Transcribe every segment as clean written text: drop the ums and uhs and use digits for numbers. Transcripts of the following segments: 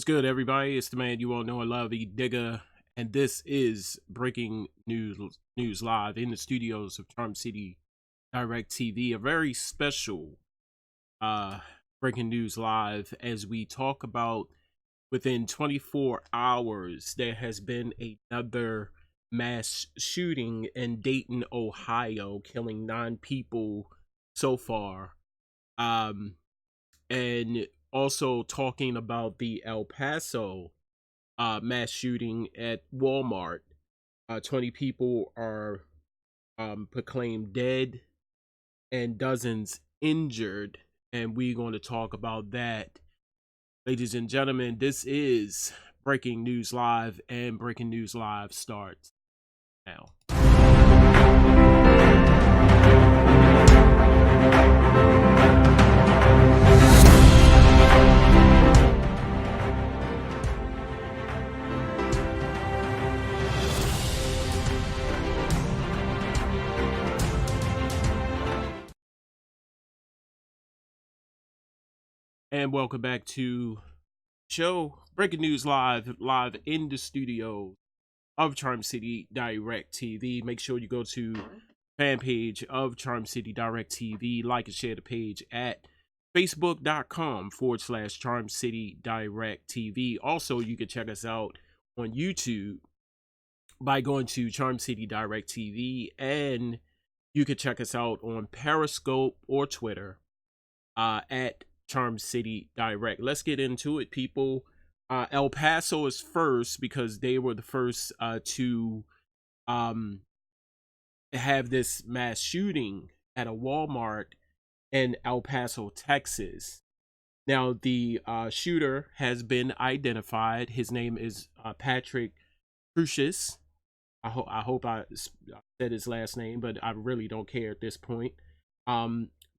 What's good, everybody? It's the man you all know and love, E Digger, and this is breaking news live in the studios of Charm City Direct TV. A very special uh breaking news live as we talk about within 24 hours there has been another mass shooting in Dayton, Ohio, killing 9 people so far. Um and also talking about the El Paso mass shooting at Walmart. 20 people are proclaimed dead and dozens injured, and we're going to talk about that. Ladies and gentlemen, this is Breaking News Live, and Breaking News Live starts now. And welcome back to show Breaking News live in the studio of Charm City Direct TV. Make sure you go to fan page of Charm City Direct TV, like and share the page at facebook.com/Charm City Direct TV. Also, you can check us out on YouTube by going to Charm City Direct TV, and you can check us out on Periscope or Twitter at Charm City Direct. Let's get into it, people. El Paso is first because they were the first to have this mass shooting at a Walmart in El Paso, Texas. Now, the shooter has been identified. His name is Patrick Crucius. I hope I said his last name, but I really don't care at this point.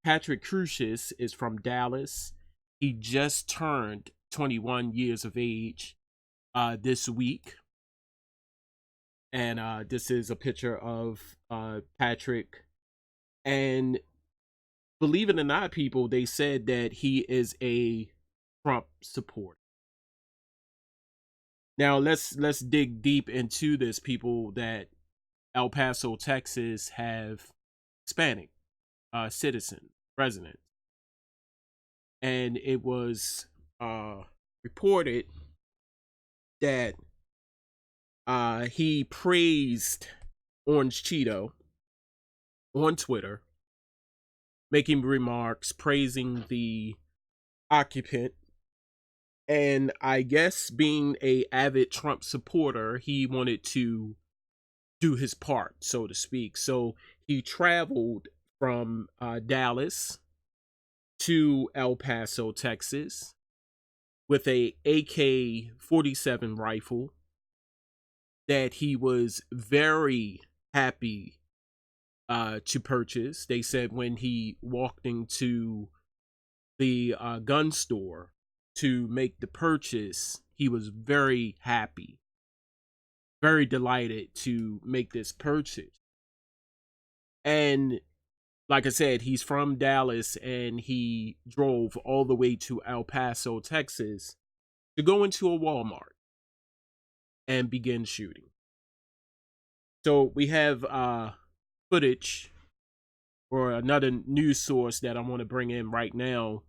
Patrick Crucius is from Dallas. He just turned 21 years of age this week. And this is a picture of Patrick. And believe it or not, people, they said that he is a Trump supporter. Now, let's dig deep into this, people, that El Paso, Texas have Hispanic citizen resident, and it was reported that he praised Orange Cheeto on Twitter, making remarks praising the occupant, and I guess being a avid Trump supporter, he wanted to do his part, so to speak. So he traveled from Dallas to El Paso, Texas, with a AK-47 rifle that he was very happy to purchase. They said when he walked into the gun store to make the purchase, he was very happy, very delighted to make this purchase. And like I said, he's from Dallas, and he drove all the way to El Paso, Texas, to go into a Walmart and begin shooting. So we have footage, or another news source that I want to bring in right now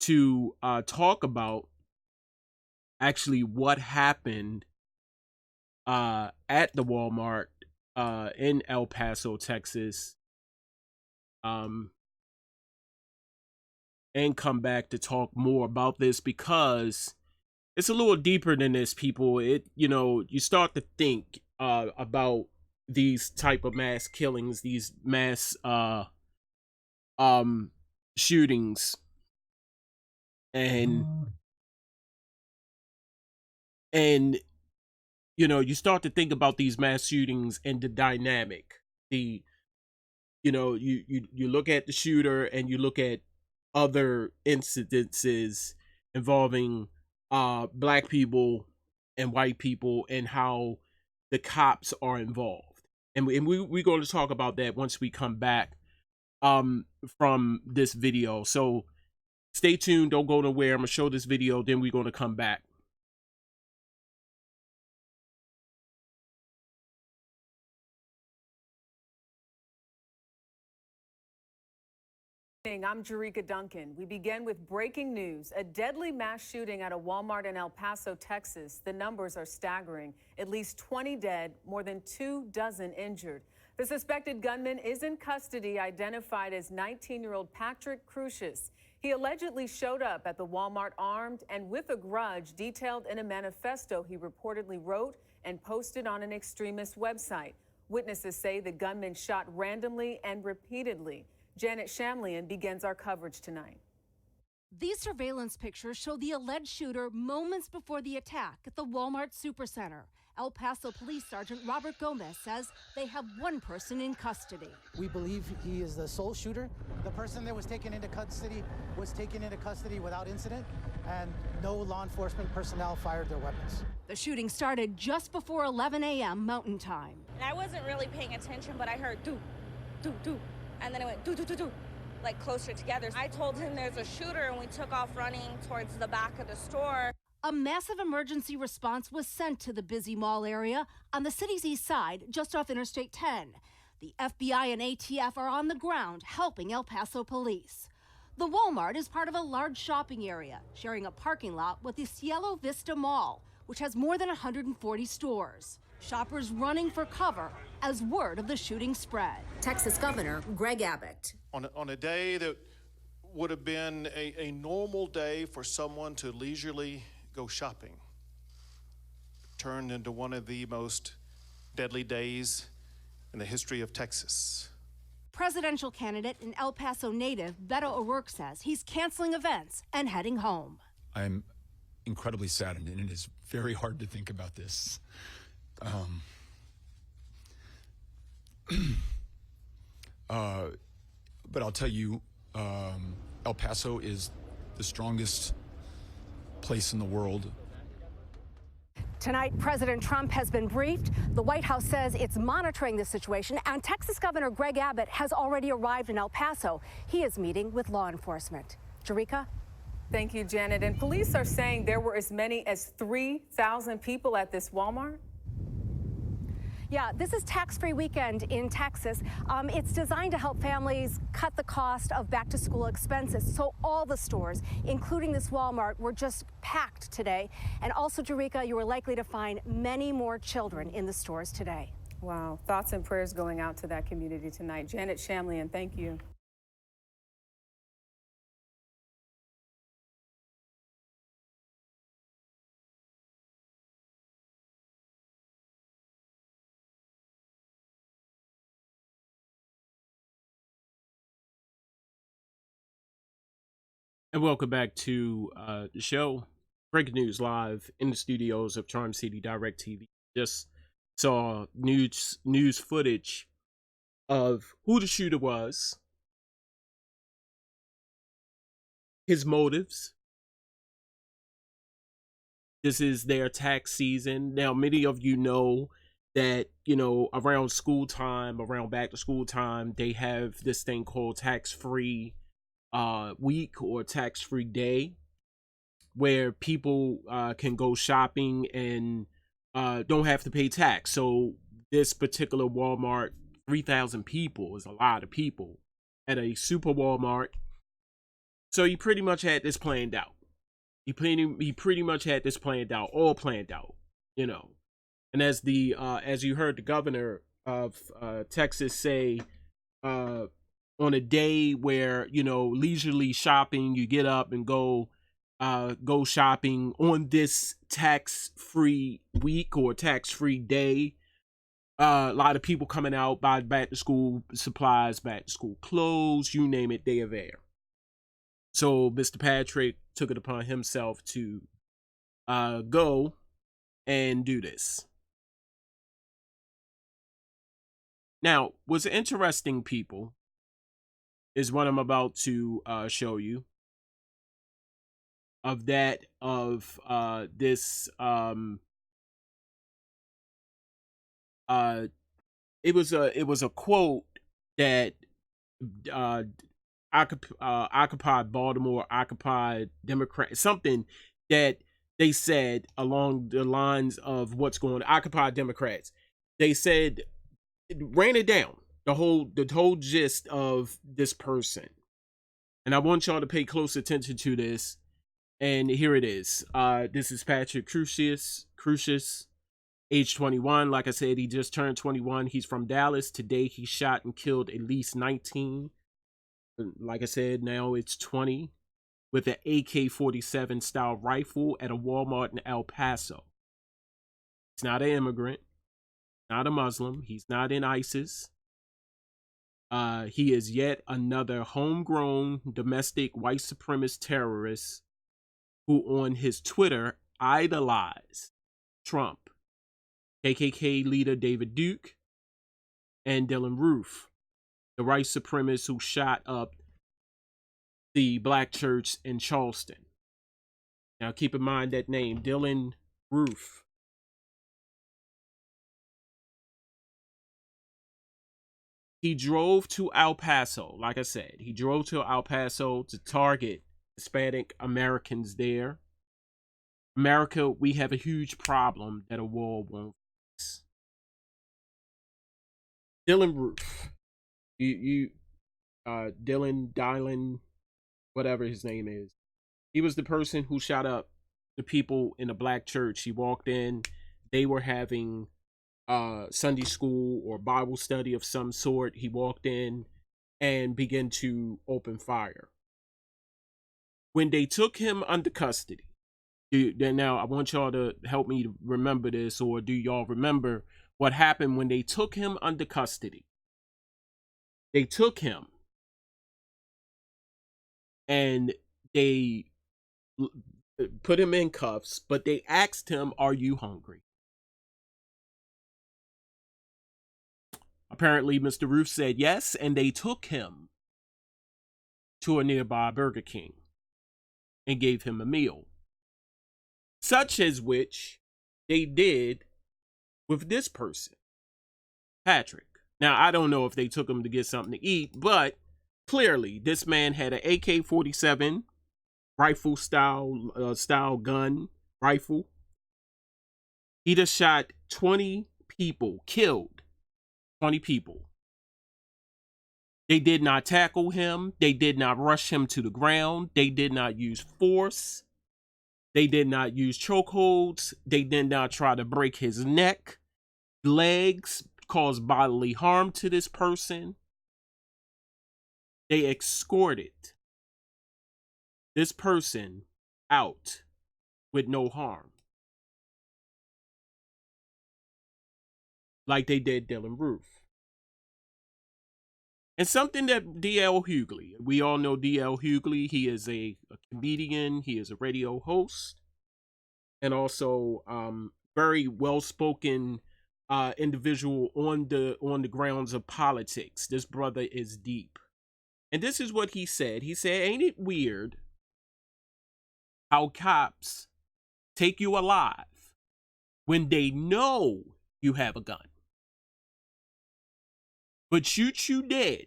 to talk about actually what happened at the Walmart in El Paso, Texas. And come back to talk more about this, because it's a little deeper than this, people. You start to think about these type of mass killings, these mass shootings, and you start to think about these mass shootings and the dynamic. You look at the shooter, and you look at other incidences involving black people and white people, and how the cops are involved. And we're going to talk about that once we come back from this video. So Stay tuned. Don't go nowhere. I'm going to show this video. Then we're going to come back. I'm Jerika Duncan. We begin with breaking news. A deadly mass shooting at a Walmart in El Paso, Texas. The numbers are staggering. At least 20 dead, more than 24 injured. The suspected gunman is in custody, identified as 19-year-old Patrick Crucius. He allegedly showed up at the Walmart armed and with a grudge, detailed in a manifesto he reportedly wrote and posted on an extremist website. Witnesses say the gunman shot randomly and repeatedly. Janet Shamlian begins our coverage tonight. These surveillance pictures show the alleged shooter moments before the attack at the Walmart Supercenter. El Paso Police Sergeant Robert Gomez says they have one person in custody. We believe he is the sole shooter. The person that was taken into custody without incident, and no law enforcement personnel fired their weapons. The shooting started just before 11 a.m. Mountain Time. And I wasn't really paying attention, but I heard doo, doo, doo. And then it went doo, doo, doo, doo, like closer together. I told him there's a shooter, and we took off running towards the back of the store. A massive emergency response was sent to the busy mall area on the city's east side, just off Interstate 10. The FBI and ATF are on the ground helping El Paso police. The Walmart is part of a large shopping area, sharing a parking lot with the Cielo Vista Mall, which has more than 140 stores. Shoppers running for cover as word of the shooting spread. Texas Governor Greg Abbott. On a day that would have been a normal day for someone to leisurely go shopping, turned into one of the most deadly days in the history of Texas. Presidential candidate and El Paso native Beto O'Rourke says he's canceling events and heading home. I'm incredibly saddened, and it is very hard to think about this. But I'll tell you, El Paso is the strongest place in the world. Tonight, President Trump has been briefed. The White House says it's monitoring the situation, and Texas Governor Greg Abbott has already arrived in El Paso. He is meeting with law enforcement. Jerika? Thank you, Janet. And police are saying there were as many as 3,000 people at this Walmart. Yeah, this is tax-free weekend in Texas. It's designed to help families cut the cost of back-to-school expenses. So all the stores, including this Walmart, were just packed today. And also, Jerika, you were likely to find many more children in the stores today. Wow. Thoughts and prayers going out to that community tonight. Janet Shamlian, thank you. And welcome back to the show. Breaking news live in the studios of Charm City Direct TV. Just saw news footage of who the shooter was, his motives. This is their tax season. Now, many of you know that, around school time, around back to school time, they have this thing called tax-free week or tax-free day, where people can go shopping and don't have to pay tax. So this particular Walmart, 3,000 people is a lot of people at a super Walmart. So he pretty much had this planned out. He pretty much had this planned out, all planned out, And as you heard the governor of Texas say, on a day where, leisurely shopping, you get up and go shopping on this tax-free week or tax-free day. A lot of people coming out, buy back-to-school supplies, back-to-school clothes, you name it, they are there. So Mr. Patrick took it upon himself to go and do this. Now, what's interesting, people, is what I'm about to show you of this it was a quote that occupied Baltimore, occupied Democrat, something that they said along the lines of what's going on, occupied Democrats. They said, ran it down, the whole gist of this person. And I want y'all to pay close attention to this. And here it is. This is Patrick Crucius, age 21. Like I said, he just turned 21. He's from Dallas. Today, he shot and killed at least 19. Like I said, now it's 20 with an AK-47 style rifle at a Walmart in El Paso. He's not an immigrant, not a Muslim. He's not in ISIS. He is yet another homegrown domestic white supremacist terrorist who on his Twitter idolized Trump, KKK leader David Duke, and Dylan Roof, the white supremacist who shot up the black church in Charleston. Now keep in mind that name, Dylan Roof. He drove to El Paso, like I said, he drove to El Paso to target Hispanic Americans there. America, we have a huge problem that a wall won't fix. Dylan Roof. Dylan, whatever his name is. He was the person who shot up the people in the black church. He walked in, they were having Sunday school or Bible study of some sort. He walked in and began to open fire. When they took him under custody, now I want y'all to help me to remember this, or do y'all remember what happened when they took him under custody? They took him and they put him in cuffs, but they asked him, "Are you hungry?" Apparently, Mr. Roof said yes, and they took him to a nearby Burger King and gave him a meal, such as which they did with this person, Patrick. Now, I don't know if they took him to get something to eat, but clearly this man had an AK-47 rifle style gun rifle. He just shot 20 people, killed 20 people. They did not tackle him. They did not rush him to the ground. They did not use force. They did not use chokeholds. They did not try to break his neck, legs, cause bodily harm to this person. They escorted this person out with no harm, like they did Dylan Roof. And something that D.L. Hughley, we all know D.L. Hughley, he is a comedian, he is a radio host, and also very well-spoken individual on the grounds of politics. This brother is deep. And this is what he said. He said, "Ain't it weird how cops take you alive when they know you have a gun, but shoot you dead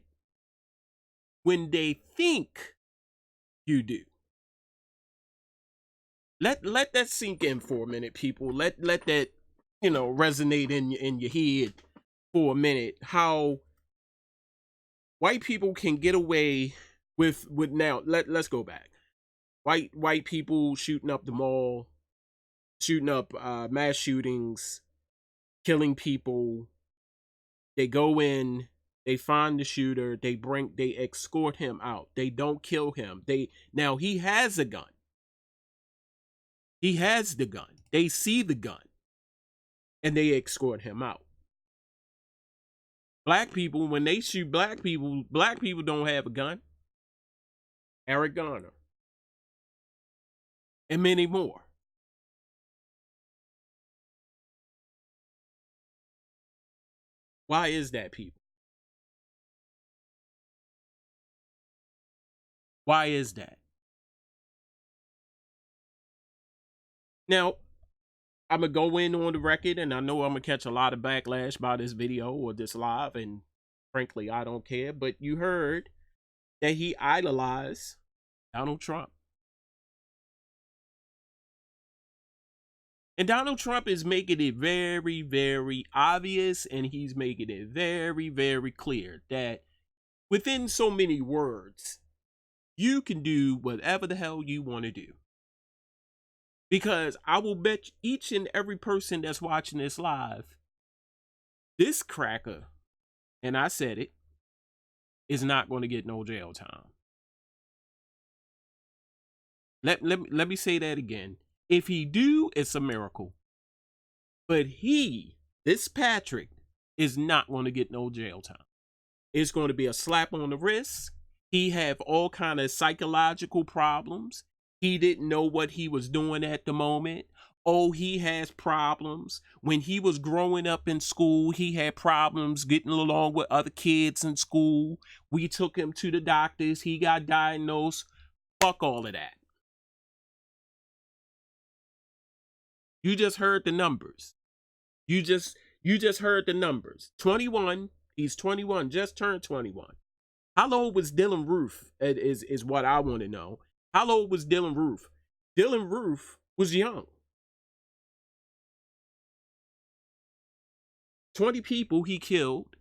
when they think you do?" Let that sink in for a minute, people. Let that, resonate in your head for a minute. How white people can get away with now. Let's go back. White people shooting up the mall, shooting up mass shootings, killing people. They go in, they find the shooter, they escort him out. They don't kill him. Now he has a gun. He has the gun. They see the gun and they escort him out. Black people, when they shoot black people don't have a gun. Eric Garner and many more. Why is that, people? Why is that? Now, I'm going to go in on the record, and I know I'm going to catch a lot of backlash by this video or this live, and frankly, I don't care. But you heard that he idolized Donald Trump. And Donald Trump is making it very, very obvious, and he's making it very, very clear that within so many words, you can do whatever the hell you want to do. Because I will bet each and every person that's watching this live, this cracker, and I said it, is not going to get no jail time. Let me say that again. If he do, it's a miracle. But this Patrick, is not going to get no jail time. It's going to be a slap on the wrist. He have all kind of psychological problems. He didn't know what he was doing at the moment. Oh, he has problems. When he was growing up in school, he had problems getting along with other kids in school. We took him to the doctors. He got diagnosed. Fuck all of that. You just heard the numbers. You just heard the numbers. 21. He's 21. Just turned 21. How old was Dylan Roof? Is what I want to know. How old was Dylan Roof? Dylan Roof was young. 20 people he killed.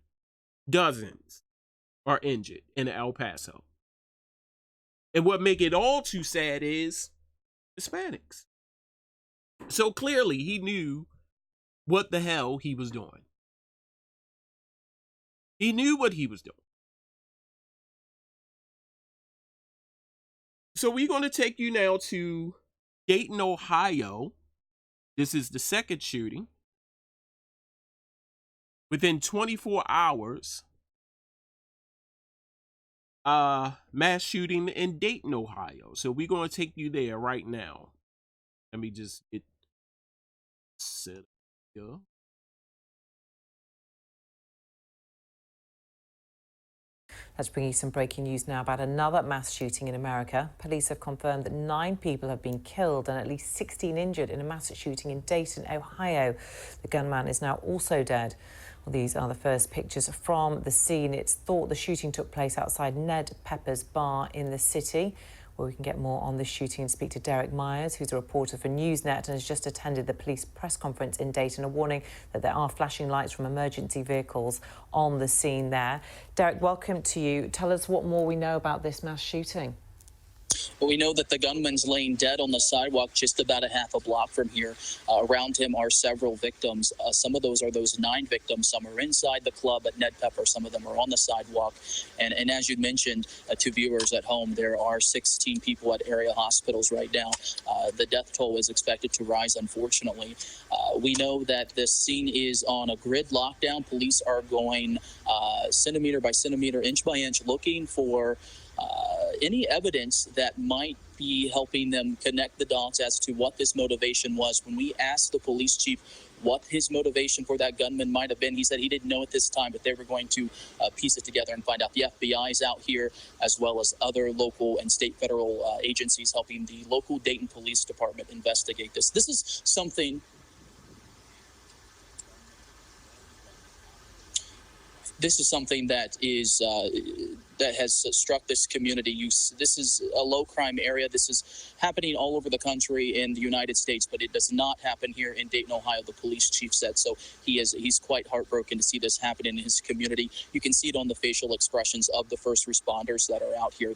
Dozens are injured in El Paso. And what make it all too sad is Hispanics. So clearly he knew what the hell he was doing. He knew what he was doing. So we're going to take you now to Dayton, Ohio. This is the second shooting. Within 24 hours, mass shooting in Dayton, Ohio. So we're going to take you there right now. Let me just get set up. Let's bring you some breaking news now about another mass shooting in America. Police have confirmed that 9 people have been killed and at least 16 injured in a mass shooting in Dayton, Ohio. The gunman is now also dead. Well, these are the first pictures from the scene. It's thought the shooting took place outside Ned Pepper's bar in the city. Well, we can get more on this shooting and speak to Derek Myers, who's a reporter for Newsnet and has just attended the police press conference in Dayton, a warning that there are flashing lights from emergency vehicles on the scene there. Derek, welcome to you. Tell us what more we know about this mass shooting. Well, we know that the gunman's laying dead on the sidewalk just about a half a block from here. Around him are several victims. Some of those are those 9 victims. Some are inside the club at Ned Pepper. Some of them are on the sidewalk. And as you mentioned to viewers at home, there are 16 people at area hospitals right now. The death toll is expected to rise, unfortunately. We know that this scene is on a grid lockdown. Police are going centimeter by centimeter, inch by inch, looking for any evidence that might be helping them connect the dots as to what this motivation was. When we asked the police chief what his motivation for that gunman might have been, he said he didn't know at this time, but they were going to piece it together and find out. The FBI is out here, as well as other local and state federal agencies helping the local Dayton Police Department investigate this. This is something that is that has struck this community. This is a low crime area. This is happening all over the country in the United States, but it does not happen here in Dayton, Ohio, the police chief said. So he's quite heartbroken to see this happen in his community. You can see it on the facial expressions of the first responders that are out here.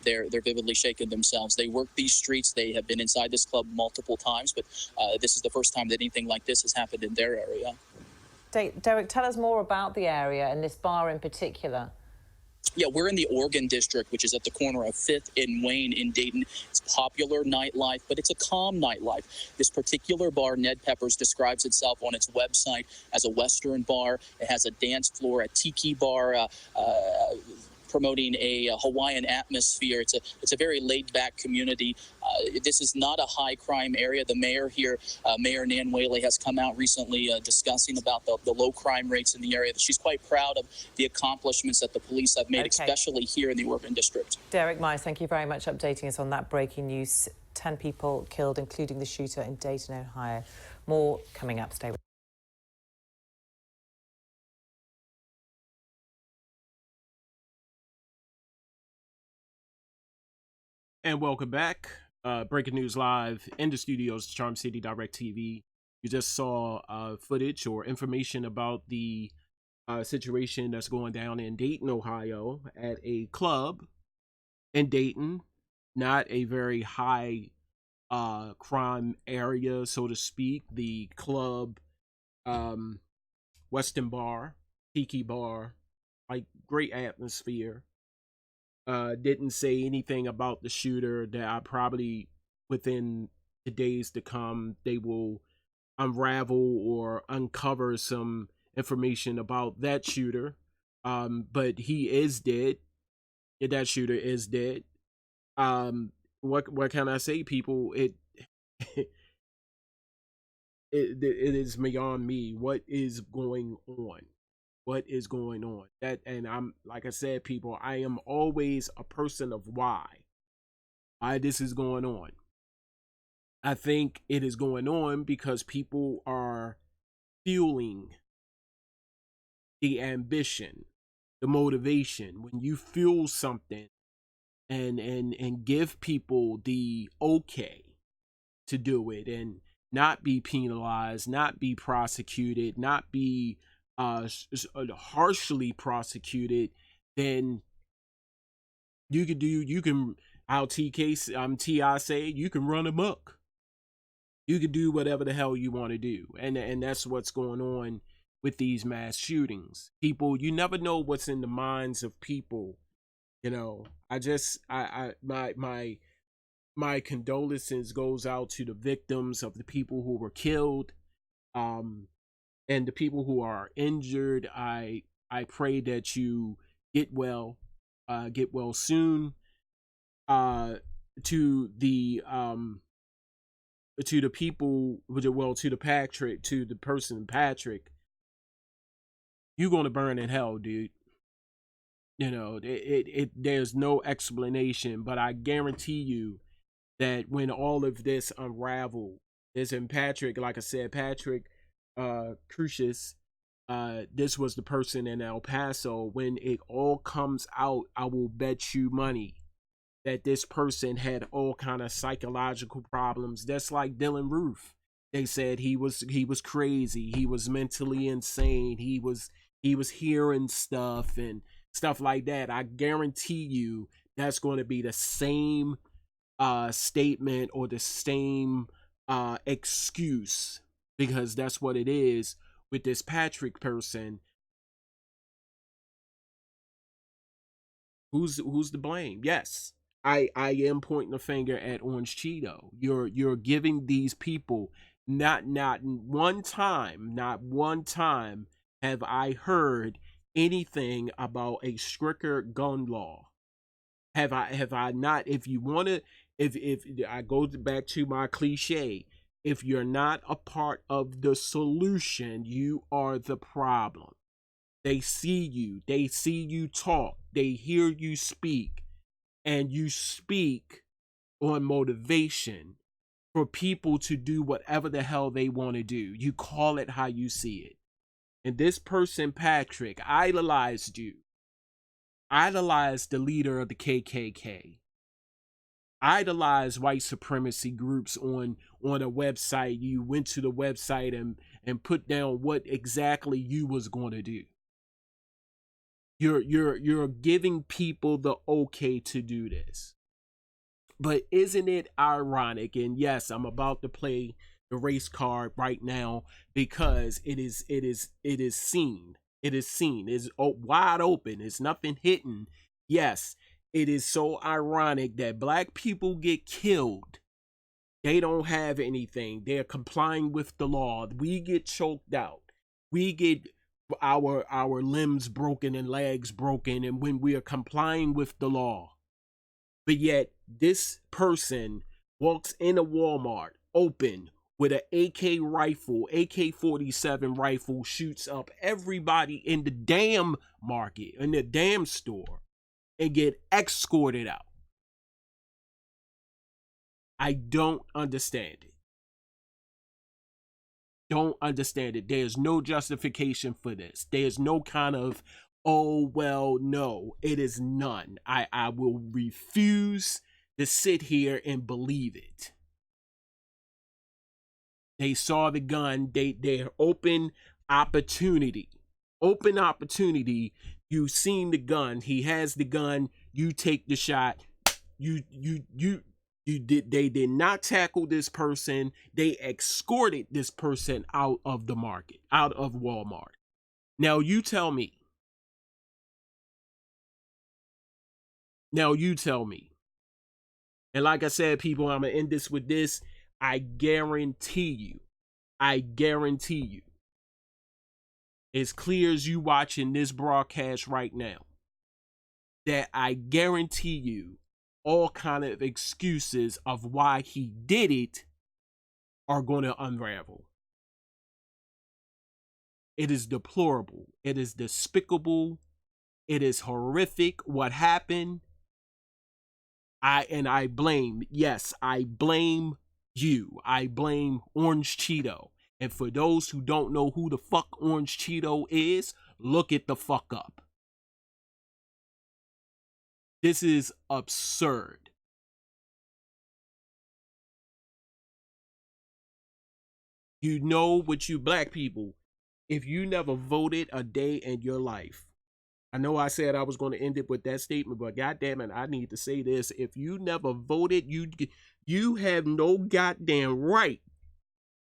They're vividly shaking themselves. They work these streets. They have been inside this club multiple times, but this is the first time that anything like this has happened in their area. Derek, tell us more about the area and this bar in particular. Yeah, we're in the Oregon District, which is at the corner of 5th and Wayne in Dayton. It's popular nightlife, but it's a calm nightlife. This particular bar, Ned Pepper's, describes itself on its website as a Western bar. It has a dance floor, a tiki bar, promoting a Hawaiian atmosphere. It's a very laid-back community. This is not a high-crime area. The mayor here, Mayor Nan Whaley, has come out recently discussing about the low crime rates in the area. She's quite proud of the accomplishments that the police have made, especially here in the Oregon District. Derek Myers, thank you very much for updating us on that breaking news. 10 people killed, including the shooter in Dayton, Ohio. More coming up. Stay with us. And welcome back. Breaking news live in the studios, Charm City Direct TV. You just saw footage or information about the situation that's going down in Dayton, Ohio, at a club in Dayton. Not a very high crime area, so to speak. The club, Western Bar, Tiki Bar, like great atmosphere. Didn't say anything about the shooter. That I probably within the days to come they will unravel or uncover some information about that shooter. But he is dead. That shooter is dead. What can I say, people? It is beyond me. What is going on? What is going on? That, and I'm, like I said, people, I am always a person of why this is going on. I think it is going on because people are fueling the ambition, the motivation. When you fuel something and give people the okay to do it and not be penalized, not be prosecuted, not be harshly prosecuted, then you can how T.I. say, you can run amok. You can do whatever the hell you want to do. And that's what's going on with these mass shootings. People, you never know what's in the minds of people. You know, my condolences goes out to the victims of the people who were killed. And the people who are injured, I pray that you get well soon. To the people, to the person Patrick, you're gonna burn in hell, dude. You know, there's no explanation, but I guarantee you that when all of this unraveled, this in Patrick, like I said, Patrick Crucius, this was the person in El Paso. When it all comes out, I will bet you money that this person had all kind of psychological problems. That's like Dylan Roof. They said he was crazy. He was mentally insane. He was hearing stuff and stuff like that. I guarantee you that's going to be the same statement or the same excuse, because that's what it is with this Patrick person. Who's to blame? Yes, I am pointing the finger at Orange Cheeto. You're giving these people not one time have I heard anything about a stricter gun law. Have I not? If you want to, if I go back to my cliche, if you're not a part of the solution, you are the problem. They see you talk, they hear you speak, and you speak on motivation for people to do whatever the hell they want to do. You call it how you see it. And this person, Patrick, idolized you. Idolized the leader of the KKK. Idolize white supremacy groups on a website. You went to the website and put down what exactly you was going to do. You're giving people the okay to do this. But isn't it ironic? And yes, I'm about to play the race card right now because it is seen. It is seen. It's wide open. It's nothing hidden. Yes, it is so ironic that black people get killed. They don't have anything. They're complying with the law. We get choked out. We get our limbs broken and legs broken, and when we are complying with the law. But yet this person walks in a Walmart open with an AK-47 rifle, shoots up everybody in the damn market, in the damn store, and get escorted out. I don't understand it. Don't understand it. There's no justification for this. There's no kind of, oh, well, no, it is none. I will refuse to sit here and believe it. They saw the gun. They're open opportunity. Open opportunity. You seen the gun. He has the gun. You take the shot. They did not tackle this person. They escorted this person out of the market, out of Walmart. Now you tell me. Now you tell me. And like I said, people, I'm going to end this with this. I guarantee you, as clear as you watching this broadcast right now, that I guarantee you all kind of excuses of why he did it are going to unravel. It is deplorable. It is despicable. It is horrific what happened. I blame you. I blame Orange Cheeto. And for those who don't know who the fuck Orange Cheeto is, look it the fuck up. This is absurd. You know what, you black people, if you never voted a day in your life, I know I said I was going to end it with that statement, but goddamn it, I need to say this. If you never voted, you have no goddamn right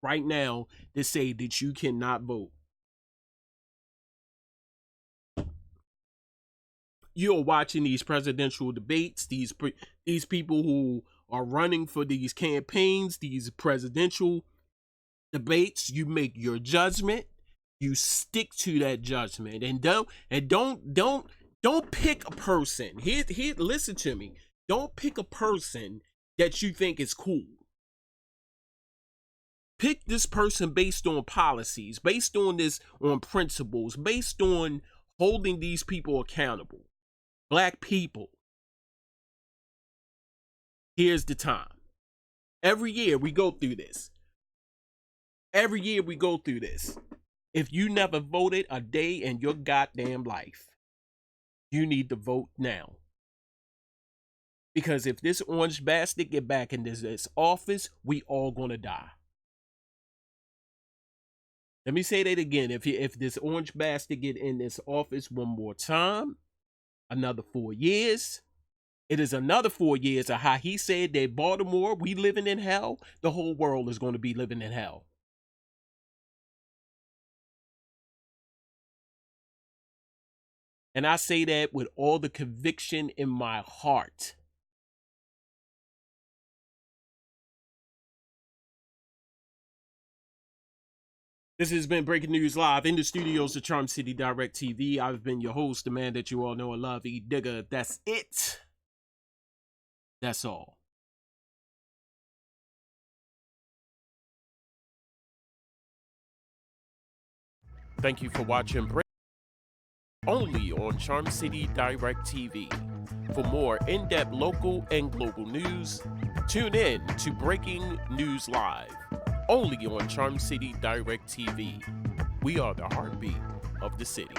now to say that you cannot vote. You're watching these presidential debates, these people who are running for these campaigns, these presidential debates. You make your judgment. You stick to that judgment, and don't pick a person. Here, listen to me. Don't pick a person that you think is cool. Pick this person based on policies, based on principles, based on holding these people accountable. Black people. Here's the time. Every year we go through this. If you never voted a day in your goddamn life, you need to vote now. Because if this orange bastard get back in this office, we all gonna die. Let me say that again. If this orange bastard get in this office one more time, another 4 years, it is another 4 years of how he said that Baltimore, we living in hell, the whole world is going to be living in hell. And I say that with all the conviction in my heart. This has been Breaking News Live in the studios of Charm City Direct TV. I've been your host, the man that you all know and love, E. Digger. That's it. That's all. Thank you for watching only on Charm City Direct TV. For more in-depth local and global news, tune in to Breaking News Live, only on Charm City Direct TV. We are the heartbeat of the city.